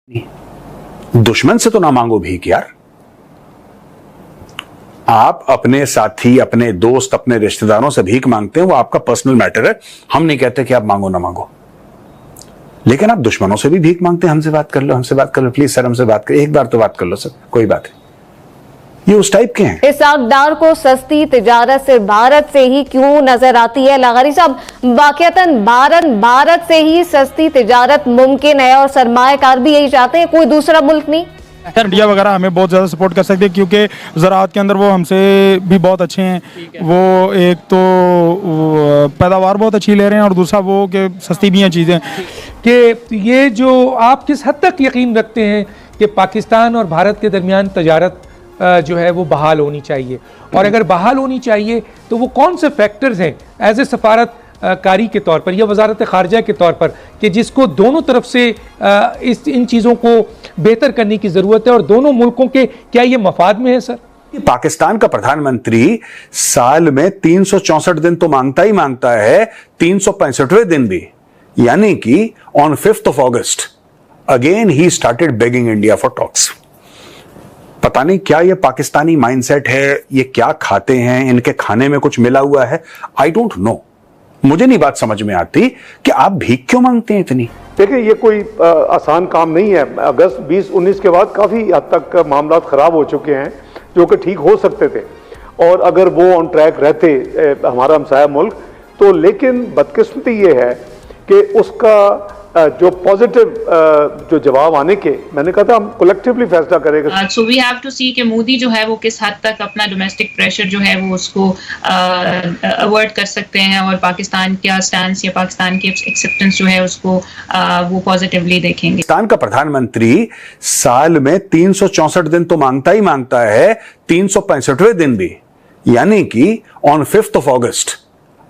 दुश्मन से तो ना मांगो भीख यार। आप अपने साथी, अपने दोस्त, अपने रिश्तेदारों से भीख मांगते हैं, वो आपका पर्सनल मैटर है। हम नहीं कहते कि आप मांगो ना मांगो, लेकिन आप दुश्मनों से भी भीख मांगते हैं। हमसे बात कर लो, हमसे बात कर लो, प्लीज सर हमसे बात करो, एक बार तो बात कर लो सर, कोई बात नहीं। ये उस टाइप के हैं। इस आकदार को सस्ती तिजारत सिर्फ भारत से ही क्यों नजर आती है? लागारी साहब, वाकईतन भारत से ही सस्ती तिजारत मुमकिन है और सरमायाकार भी यही चाहते हैं, कोई दूसरा मुल्क नहीं। सर इंडिया वगैरह हमें बहुत ज़्यादा सपोर्ट कर सकते हैं क्योंकि ज़राअत के अंदर वो हमसे भी बहुत अच्छे हैं। वो एक तो पैदावार बहुत अच्छी ले रहे हैं और दूसरा वो कि सस्ती भी हैं चीज़ें। कि ये जो आप किस हद तक यकीन रखते हैं कि पाकिस्तान और भारत के दरमियान तजारत जो है वो बहाल होनी चाहिए, और अगर बहाल होनी चाहिए तो वो कौन से फैक्टर्स हैं एज ए सफारत कारी के तौर पर या वजारत खारजा के तौर पर कि जिसको दोनों तरफ से इन चीज़ों को बेहतर करने की ज़रूरत है और दोनों मुल्कों के क्या ये मफाद में है? सर, पाकिस्तान का प्रधानमंत्री साल में 364 दिन तो मांगता ही मांगता है, 365वें दिन भी, यानी कि on 5th of August again he started begging India for talks. पता नहीं क्या ये पाकिस्तानी माइंडसेट है, ये क्या खाते हैं, इनके खाने में कुछ मिला हुआ है, आई डोंट नो। मुझे नहीं बात समझ में आती कि आप भीख क्यों मांगते हैं इतनी। देखिए, ये कोई आसान काम नहीं है। अगस्त 2019 के बाद काफ़ी हद तक मामला ख़राब हो चुके हैं जो कि ठीक हो सकते थे, और अगर वो ऑन ट्रैक रहते हमारा हमसाया मुल्क तो, लेकिन बदकिस्मती ये है कि उसका जो पॉजिटिव जो जवाब आने के, मैंने कहा था हम कलेक्टिवली फैसला करेंगे। सो वी हैव टू सी कि मोदी जो है वो किस हद तक अपना डोमेस्टिक प्रेशर जो है वो उसको अवॉइड कर सकते हैं और पाकिस्तान का स्टैंड या पाकिस्तान की एक्सेप्टेंस जो है उसको वो पॉजिटिवली देखेंगे। पाकिस्तान का प्रधानमंत्री साल में 364 दिन तो मांगता ही मांगता है, 365वें दिन भी, यानी कि on 5th of August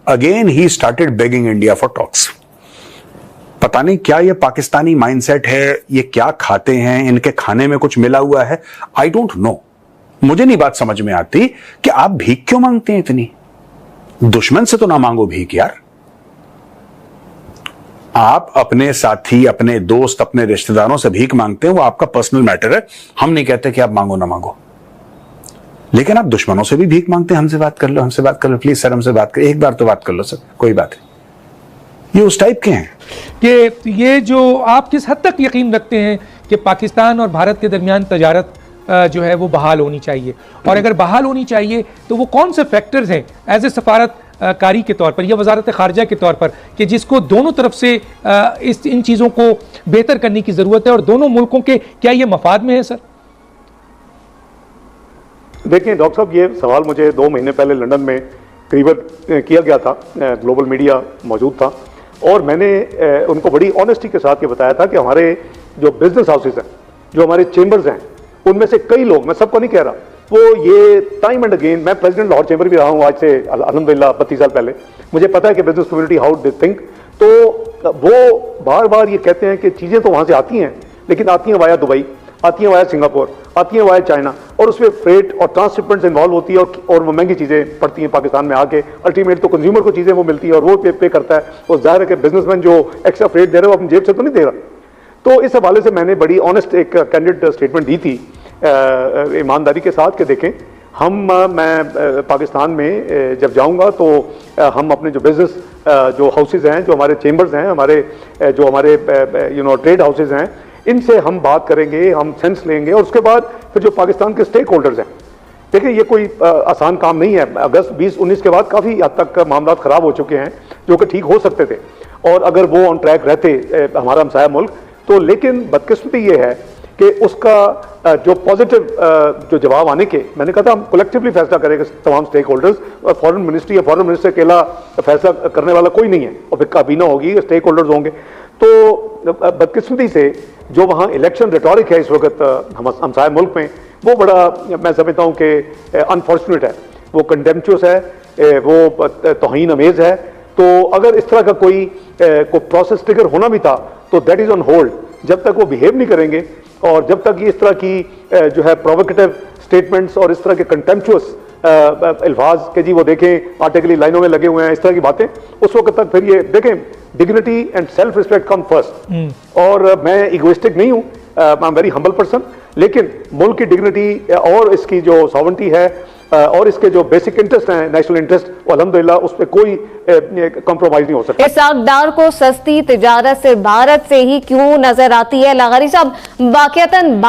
again he started begging India for talks. पता नहीं क्या ये पाकिस्तानी माइंडसेट है, ये क्या खाते हैं, इनके खाने में कुछ मिला हुआ है, आई डोंट नो। मुझे नहीं बात समझ में आती कि आप भीख क्यों मांगते हैं इतनी। दुश्मन से तो ना मांगो भीख यार। आप अपने साथी, अपने दोस्त, अपने रिश्तेदारों से भीख मांगते हैं, वो आपका पर्सनल मैटर है। हम नहीं कहते कि आप मांगो ना मांगो, लेकिन आप दुश्मनों से भी भीख मांगते हैं। हमसे बात कर लो, हमसे बात कर लो, प्लीज सर हमसे बात करो, एक बार तो बात कर लो सर, कोई बात नहीं। ये उस टाइप के हैं। कि ये जो आप किस हद तक यकीन रखते हैं कि पाकिस्तान और भारत के दरमियान तजारत जो है वो बहाल होनी चाहिए, और अगर बहाल होनी चाहिए तो वो कौन से फैक्टर्स हैं एज ए सफारत कारी के तौर पर या वजारत खारजा के तौर पर कि जिसको दोनों तरफ से इन चीज़ों को बेहतर करने की ज़रूरत है और दोनों मुल्कों के क्या ये मफाद में है? सर, देखिए डॉक्टर साहब, ये सवाल मुझे 2 महीने पहले लंदन में करीबन किया गया था, ग्लोबल मीडिया मौजूद था, और मैंने उनको बड़ी ऑनेस्टी के साथ ये बताया था कि हमारे जो बिजनेस हाउसेस हैं, जो हमारे चेंबर्स हैं, उनमें से कई लोग, मैं सबको नहीं कह रहा, वो ये टाइम एंड अगेन, मैं प्रेसिडेंट लाहौर चेंबर भी रहा हूँ आज से अल्हम्दुलिल्लाह 32 साल पहले, मुझे पता है कि business community how they think, तो वो बार बार ये कहते हैं कि चीज़ें तो वहाँ से आती हैं, लेकिन आती हैं वाया दुबई, आती हैं वाया सिंगापुर, आती हैं वाया चाइना, और उसमें फ्रेट और ट्रांसशिपमेंट्स इन्वॉल्व होती है, और वो महंगी चीज़ें पड़ती हैं पाकिस्तान में आके। अल्टीमेट तो कंज्यूमर को चीज़ें वो मिलती है और वो पे करता है, और जाहिर है कि बिजनेसमैन जो एक्स्ट्रा फ्रेट दे रहे हो अपनी जेब से तो नहीं दे रहा। तो इस हवाले से मैंने बड़ी ऑनेस्ट एक कैंडिड स्टेटमेंट दी थी ईमानदारी के साथ कि देखें, मैं पाकिस्तान में जब जाऊँगा तो हम अपने जो बिज़नेस जो हाउसेज हैं, जो हमारे चेम्बर्स हैं, जो हमारे ट्रेड हाउसेज हैं, इनसे हम बात करेंगे, हम सेंस लेंगे, और उसके बाद फिर जो पाकिस्तान के स्टेक होल्डर्स हैं, देखिए ये कोई आसान काम नहीं है। अगस्त 2019 के बाद काफ़ी हद तक मामला ख़राब हो चुके हैं जो कि ठीक हो सकते थे, और अगर वो ऑन ट्रैक रहते हमारा हमसाया मुल्क तो, लेकिन बदकिस्मती ये है कि उसका जो पॉजिटिव जो जवाब आने के, मैंने कहा था हम कलेक्टिवली फैसला करेंगे तमाम स्टेक होल्डर्स, और फॉरेन मिनिस्ट्री या फॉरेन मिनिस्टर अकेला फैसला करने वाला कोई नहीं है, और फिर काबीना होगी, स्टेक होल्डर्स होंगे। तो बदकिस्मती से जो वहाँ इलेक्शन रेटोरिक है इस वक्त हमसाया मुल्क में, वो बड़ा मैं समझता हूँ कि अनफॉर्चुनेट है, वो कंटेम्पचुअस है, वो तौहीन अमेज़ है। तो अगर इस तरह का कोई प्रोसेस ट्रिगर होना भी था तो दैट इज़ ऑन होल्ड, जब तक वो बिहेव नहीं करेंगे, और जब तक ये इस तरह की जो है प्रोवोकेटिव स्टेटमेंट्स और इस तरह के कंटेम्पचुअस अल्फाज के जी वो देखें आटे के लिए लाइनों में लगे हुए हैं, इस तरह की बातें, उस वक्त तक फिर ये देखें dignity and self respect come first. और मैं इगोइस्टिक नहीं हूँ, I am very humble person, लेकिन मुल्क की डिग्निटी और इसकी जो सॉवरेंटी है और इसके जो बेसिक इंटरेस्ट हैं, नेशनल इंटरेस्ट, वो अल्हम्दुलिल्लाह उस पर कोई कॉम्प्रोमाइज नहीं हो सकता। इसहाक डार को सस्ती तिजारत सिर्फ भारत से ही क्यों नजर आती है? लगारी साहब, वाकईतन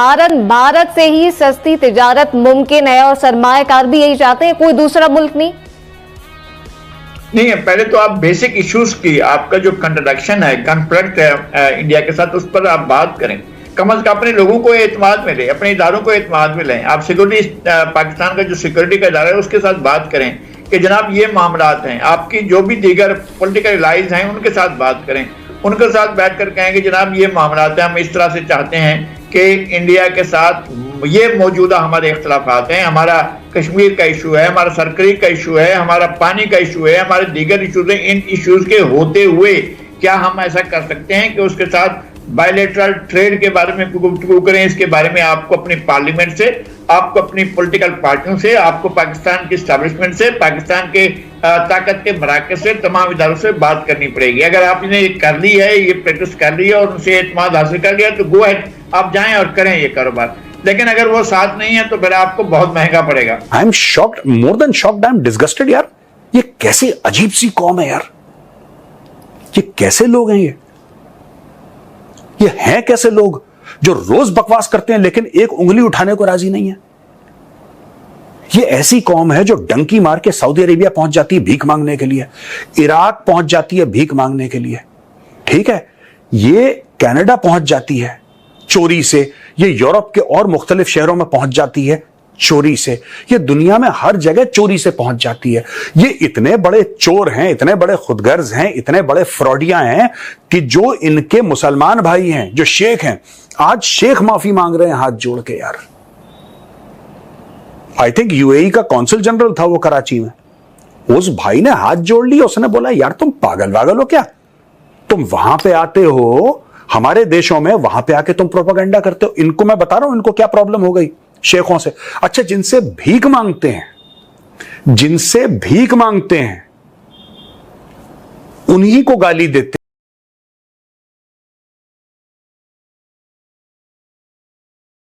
भारत से ही सस्ती तिजारत मुमकिन है और सरमाएकार भी यही चाहते हैं, कोई दूसरा मुल्क नहीं है। पहले तो आप बेसिक इश्यूज की, आपका जो कंट्रडिक्शन है, कॉन्फ्लिक्ट है इंडिया के साथ, उस पर आप बात करें। कम अज कम अपने लोगों को एतमाद में लें, अपने इदारों को एतमाद में लें। आप सिक्योरिटी, पाकिस्तान का जो सिक्योरिटी का इदारा है उसके साथ बात करें कि जनाब ये मामलात हैं, आपकी जो भी दीगर पॉलिटिकल एलाइज हैं उनके साथ बात करें, उनके साथ बैठ कर कहें कि जनाब ये मामलात हैं, हम इस तरह से चाहते हैं कि इंडिया के साथ ये मौजूदा हमारे इख्तलाफात हैं, हमारा कश्मीर का इशू है, हमारा सरकरी का इशू है, हमारा पानी का इशू है, हमारे दीगर इशूज हैं। इन इशूज के होते हुए क्या हम ऐसा कर सकते हैं कि उसके साथ बायलैटरल ट्रेड के बारे में गुफ्तगू करें? इसके बारे में आपको अपनी पार्लियामेंट से, आपको अपनी पॉलिटिकल पार्टियों से, आपको पाकिस्तान की एस्टैब्लिशमेंट से, पाकिस्तान के ताकत के मराकज से, तमाम इदारों से बात करनी पड़ेगी। अगर आपने ये कर ली है, ये प्रैक्टिस कर ली है और उनसे एतमाद हासिल कर लिया तो गो अहेड, आप जाएं और करें ये कारोबार। लेकिन अगर वो साथ नहीं है तो फिर आपको बहुत महंगा पड़ेगा। I am shocked, more than shocked, I am disgusted यार। ये कैसे अजीब सी कौम है यार, ये कैसे लोग हैं? ये हैं कैसे लोग जो रोज बकवास करते हैं लेकिन एक उंगली उठाने को राजी नहीं है? ये ऐसी कौम है जो डंकी मार के सऊदी अरेबिया पहुंच जाती है भीख मांगने के लिए, इराक पहुंच जाती है भीख मांगने के लिए, ठीक है, ये कनाडा पहुंच जाती है चोरी से, ये यूरोप के और मुख्तलिफ शहरों में पहुंच जाती है चोरी से, ये दुनिया में हर जगह चोरी से पहुंच जाती है। ये इतने बड़े चोर हैं, इतने बड़े खुदगर्ज हैं, इतने बड़े फ्रॉडिया हैं कि जो इनके मुसलमान भाई हैं, जो शेख हैं, आज शेख माफी मांग रहे हैं हाथ जोड़ के यार। आई थिंक यूएई का कौंसल जनरल था वो कराची में, उस भाई ने हाथ जोड़ लिया, उसने बोला यार तुम पागल वागल हो क्या, तुम वहां पे आते हो हमारे देशों में, वहां पे आके तुम प्रोपेगेंडा करते हो। इनको मैं बता रहा हूं इनको क्या प्रॉब्लम हो गई शेखों से। अच्छा, जिनसे भीख मांगते हैं, जिनसे भीख मांगते हैं उन्हीं को गाली देते